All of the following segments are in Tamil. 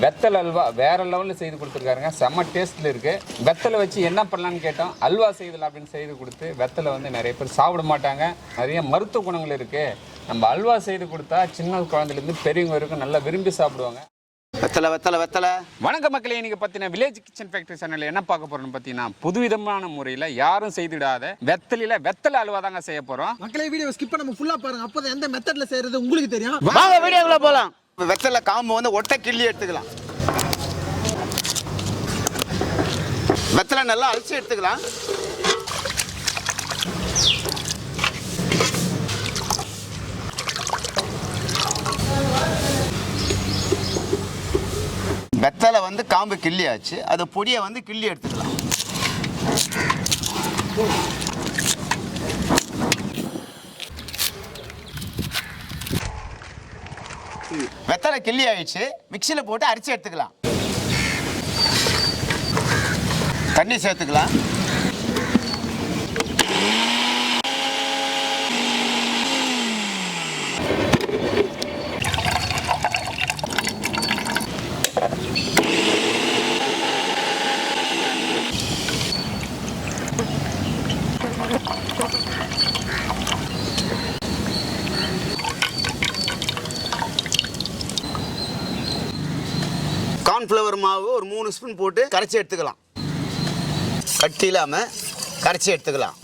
வெத்தல் அல்வா வேற லெவலில் செய்து கொடுத்துருக்காருங்க. செம்ம டேஸ்ட்டில் இருக்குது. வெத்தலை வச்சு என்ன பண்ணலான்னு கேட்டோம். அல்வா செய்தல் அப்படின்னு செய்து கொடுத்து வெத்தலை வந்து நிறைய பேர் சாப்பிட மாட்டாங்க. நிறைய மருத்துவ குணங்கள் இருக்குது. நம்ம அல்வா செய்து கொடுத்தா சின்ன குழந்தைலேருந்து பெரியவங்க வரைக்கும் நல்லா விரும்பி சாப்பிடுவாங்க. வெத்தலை வெத்தலை வெத்தலை. வணக்க மக்களே, இன்னைக்கு பார்த்தீங்கன்னா வில்லேஜ் கிச்சன் ஃபேக்டரி சேனலில் என்ன பார்க்க போகிறோம்னு பார்த்தீங்கன்னா புதுவிதமான முறையில் யாரும் செய்துவிடாத வெத்தலை அல்வா தாங்க செய்ய போகிறோம். மக்களே வீடியோ ஸ்கிப் பண்ணாம ஃபுல்லா பாருங்க. அப்போ எந்த மெத்தட்ல செய்யறது உங்களுக்கு தெரியும். வாங்க வீடியோக்குள்ள போலாம். வெத்தலை காம்பு வந்து ஒட்டை கிள்ளி எடுத்துக்கலாம். வெத்தலை நல்லா அலசி எடுத்துக்கலாம். வெத்தலை வந்து காம்பு கிள்ளியாச்சு. அது பொடியை வந்து கிள்ளி எடுத்துக்கலாம். வெத்தலை கிள்ளி ஆயிடுச்சு. மிக்சியில் போட்டு அரைச்சி எடுத்துக்கலாம். தண்ணி சேர்த்துக்கலாம். கார்ன்ஃப்ளவர் மாவு ஒரு 3 ஸ்பூன் போட்டு கரைச்சி எடுத்துக்கலாம். கட்டி இல்லாமல் கரைச்சி எடுத்துக்கலாம்.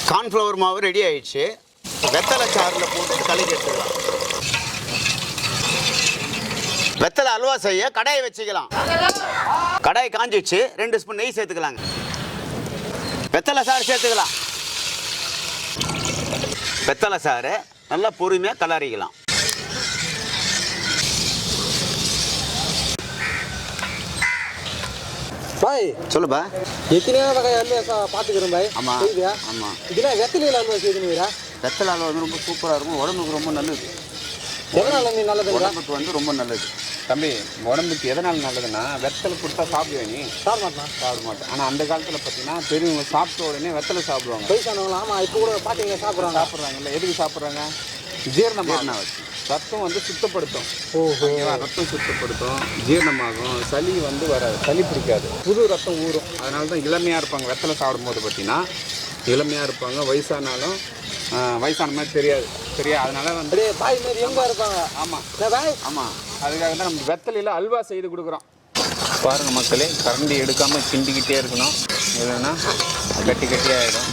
கார்ன்ஃப்ளவர் மாவு ரெடி ஆயிடுச்சு. வெத்தலை சாறில் போட்டு கலக்கி எடுத்துக்கலாம். வெத்தலை அல்வா செய்ய கடாயை வச்சுக்கலாம். கடாயை காஞ்சிச்சு. 2 ஸ்பூன் நெய் சேர்த்துக்கலாங்க. வெத்தலை சாறு சேர்த்துக்கலாம். வெத்தலை சாறு நல்லா பொறுமையாக கலரிக்கலாம். பாய் சொல்லுப்பா. எத்தனையோ வகை அல்வா பார்த்துக்கிறேன் பாய். ஆமாம் செய்தியா? ஆமாம். இதெல்லாம் வெத்தலையில் அல்வா செய்துனுவீரா? வெத்தலை அல்வா வந்து ரொம்ப சூப்பராக இருக்கும். உடம்புக்கு ரொம்ப நல்லது. எதனால நீ நல்லது? உடம்புக்கு வந்து ரொம்ப நல்லது. தம்பி, உடம்புக்கு எதனால் நல்லதுன்னா வெத்தலை கொடுத்தா சாப்பிடுவேன். நீ சாப்பிட மாட்டேன். ஆனால் அந்த காலத்தில் பார்த்தீங்கன்னா பெரியவங்க சாப்பிட்ட உடனே வெத்தலை சாப்பிடுவாங்க. வயசானவங்களா? ஆமாம், இப்போ கூட பார்த்தீங்க சாப்பிட்றாங்கல்ல. எதுக்கு சாப்பிட்றாங்க? ஜீரணமாக ரத்தம் வந்து சுத்தப்படுத்தும். ரத்தம் சுத்தப்படுத்தும், ஜீரணமாகும், சளி வந்து வராது, சளி பிடிக்காது, புது ரத்தம் ஊறும். அதனால தான் இளமையாக இருப்பாங்க. வெத்தலை சாப்பிடும்போது பார்த்தீங்கன்னா இளமையாக இருப்பாங்க. வயசானாலும் வயசான மாதிரி தெரியாது. சரியா? அதனால வந்து பாய் மாரி எங்கே இருப்பாங்க. ஆமாம் ஆமாம். அதுக்காக தான் நம்ம வெத்தலையில் அல்வா செய்து கொடுக்குறோம். பாருங்கள் மக்களே, கரண்டி எடுக்காமல் கிண்டிக்கிட்டே இருக்கணும். இல்லைன்னா கட்டி ஆகிடும்.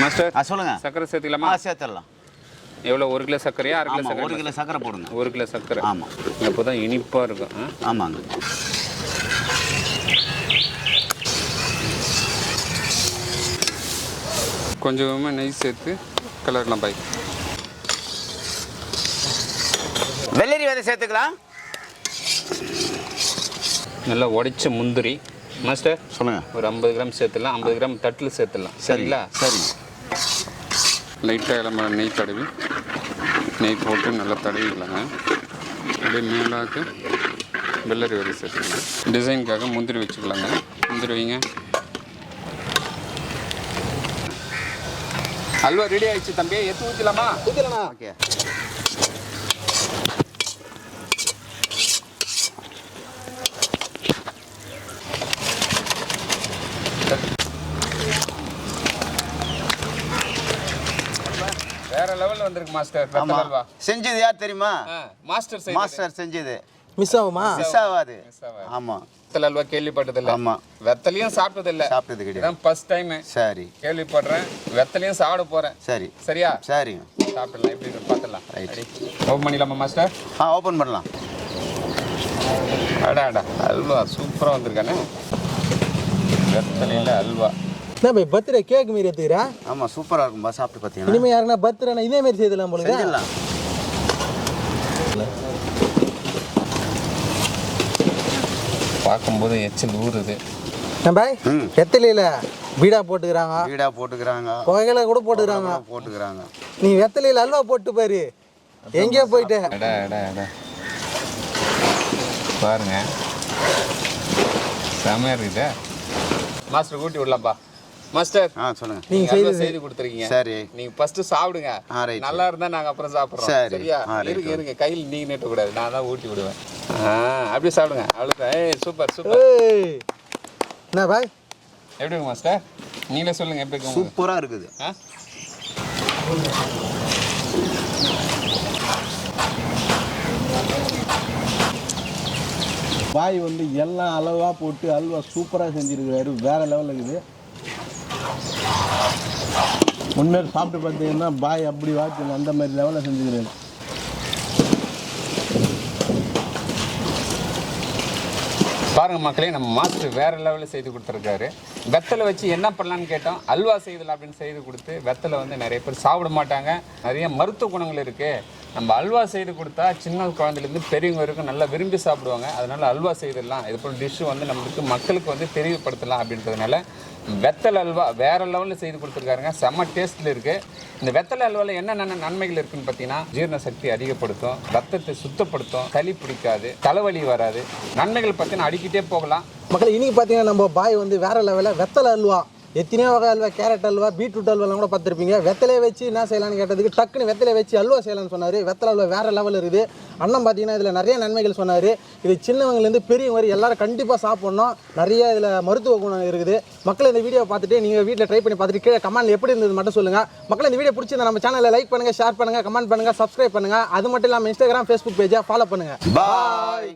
மாஸ்டர் சொல்லுங்க. சர்க்கரை சேர்த்துக்கலாமா? சேர்த்துடலாம். எவ்வளோ? 1 கிலோ சர்க்கரையா? 1/2 கிலோ சர்க்கரை? 1 கிலோ சர்க்கரை போடுங்க. 1 கிலோ சர்க்கரை. ஆமாம். அப்போ தான் இனிப்பாக இருக்கும். ஆமாங்க. கொஞ்சமாக நெய் சேர்த்து கலர்லாம் பாய். வெள்ளரி விதை சேர்த்துக்கலாம். நல்லா உடைச்ச முந்திரி. மாஸ்டர் சொல்லுங்க. ஒரு 50 கிராம் சேர்த்துடலாம். 50 கிராம் தட்டில் சேர்த்துடலாம். சரிங்களா? சரி. லைட்டாக இளம நெய் தடவி நெய் போட்டு நல்லா தடவிக்கலாங்க. அப்படியே மேலாக்கு வெள்ளரி விதை சேர்த்துக்கலாம். டிசைனுக்காக முந்திரி வச்சுக்கலாங்க. முந்திரி வைங்க. அல்வா ரெடி ஆயிடுச்சு தம்பி. எடுத்து ஊற்றலாமா? ஊற்றலாமா? ஓகே. வேற லெவல்ல வந்திருக்கு மாஸ்டர். வெத்தலை அல்வா செஞ்சது யார் தெரியுமா? மாஸ்டர் செஞ்சது. மிஸ் ஆகுமா? மிஸ் ஆகாது. ஆமாம். வெத்தலை அல்வா கேள்விப்பட்டதில்லை. ஆமாம். வெத்தலையும் சாப்பிட்டதில்லை. சாப்பிட்டது கிடையாது. First time. சரி. கேள்விப்படுறேன். வெத்தலையும் சாப்பிட போகிறேன். சரி. சரியா? சரிங்க. சாப்பிடலாம். எப்படி இருக்கு பார்த்துடலாம். ஓப்பன் பண்ணிடலாமா மாஸ்டர்? ஓப்பன் பண்ணலாம். அடா அல்வா சூப்பராக வந்திருக்கானே. வெத்தலையில் அல்வா. என்ன பாய், பர்த்டே கேக் மாரி எடுத்துக்கிறா? ஆமாம், சூப்பராக இருக்கும்பா. சாப்பிட்டு பார்த்தீங்கன்னா இனிமேல் யாருன்னா பர்த்டேனா இதே மாதிரி செய்யலாம் போல. செஞ்சிடலாம். பார்க்கும்போது எச்சில் ஊறுது. பாய், வெத்தலையில் பீடா போட்டுக்கிறாங்க, புகையில கூட போட்டுக்கிறாங்க. நீ வெத்தலையில் அல்வா போட்டு பாரு, எங்கேயோ போயிட்டு. பாருங்க, செமையாக இருக்குது. மாஸ்டர் ஊட்டி விடலாம்ப்பா. மாஸ்டர் சொல்லுங்க. நீங்க செய்து கொடுத்துருக்கீங்க. சரி, நீங்க ஃபர்ஸ்ட் சாப்பிடுங்க. நல்லா இருந்தா நாங்க அப்புறம் சாப்பிடுறோம். சரியா? இருங்க கையில் நீங்க நீட்ட கூடாது, நான் தான் ஊட்டி விடுவேன். அப்படியே சாப்பிடுங்க. அவ்வளவுதான். Super super. என்ன பாய் எப்படி இருக்கு மாஸ்டர்? நீங்களே சொல்லுங்க எப்படி இருக்கு? சூப்பரா இருக்குது. பாய் வந்து எல்லாம் அளவாக போட்டு அல்வா சூப்பராக செஞ்சுருக்கிறாரு. வேறு லெவலில் இருக்குது. உண்மையாக சாப்பிட்டு பார்த்தீங்கன்னா பாய் அப்படி வாட்சி அந்த மாதிரி லெவலில் செஞ்சுக்கிறாரு. பாருங்க மக்களே, நம்ம மாஸ்டர் வேற லெவலில் செய்து கொடுத்துருக்காரு. வெத்தலை வச்சு என்ன பண்ணலான்னு கேட்டோம். அல்வா செய்தலாம் அப்படின்னு செய்து கொடுத்து, வெத்தலை வந்து நிறைய பேர் சாப்பிட மாட்டாங்க, நிறைய மருத்துவ குணங்கள் இருக்குது. நம்ம அல்வா செய்து கொடுத்தா சின்ன குழந்தைலேருந்து பெரியவங்க வரைக்கும் நல்லா விரும்பி சாப்பிடுவாங்க. அதனால் அல்வா செய்திடலாம், இது போல் டிஷ்ஷு வந்து நம்மளுக்கு மக்களுக்கு வந்து தெரியப்படுத்தலாம் அப்படின்றதுனால வெத்தலை அல்வா வேறு லெவலில் செய்து கொடுத்துருக்காருங்க. செம்ம டேஸ்ட்டில் இருக்குது. இந்த வெத்தலை அல்வாவில் என்னென்ன நன்மைகள் இருக்குதுன்னு பார்த்தீங்கன்னா, ஜீரண சக்தி அதிகப்படுத்தும், ரத்தத்தை சுத்தப்படுத்தும், சளி பிடிக்காது, தலைவலி வராது. நன்மைகள் பார்த்தீங்கன்னா அடிக்கிட்டே போகலாம். மக்கள் இன்னைக்கு பார்த்தீங்கன்னா நம்ம பாய் வந்து வேற லெவலில் வெத்தலை அல்வா, எத்தனையோ வகை அல்வா, கேரட் அல்வா, பீட்ரூட் அல்வாலாம் கூட பார்த்துருப்பீங்க. வெத்தலையை வச்சு என்ன செய்யலான்னு கேட்டதுக்கு டக்குன்னு வெத்தலையை வச்சு அல்வா செய்யலாம்னு சொன்னார். வெத்தலை அல்வா வேறு லெவலில் இருக்குது. அண்ணன் பார்த்தீங்கன்னா இதில் நிறைய நன்மைகள் சொன்னார். இது சின்னவங்கலேருந்து பெரியவங்க வரை எல்லாரும் கண்டிப்பாக சாப்பிட்ணும். நிறைய இதில் மருத்துவ குணம் இருக்குது. மக்கள் இந்த வீடியோ பார்த்துட்டு நீங்கள் வீட்டில் ட்ரை பண்ணி பார்த்துட்டு கீழே கமெண்ட் எப்படி இருந்தது மட்டும் சொல்லுங்கள். மக்கள் இந்த வீடியோ பிடிச்சிருந்தா நம்ம சேனலில் லைக் பண்ணுங்கள், ஷேர் பண்ணுங்கள், கமெண்ட் பண்ணுங்கள், சப்ஸ்கிரைப் பண்ணுங்கள். அது மட்டும் இல்லாமல் இன்ஸ்டாகிராம், ஃபேஸ்புக் பேஜை ஃபாலோ பண்ணுங்கள். பாய்.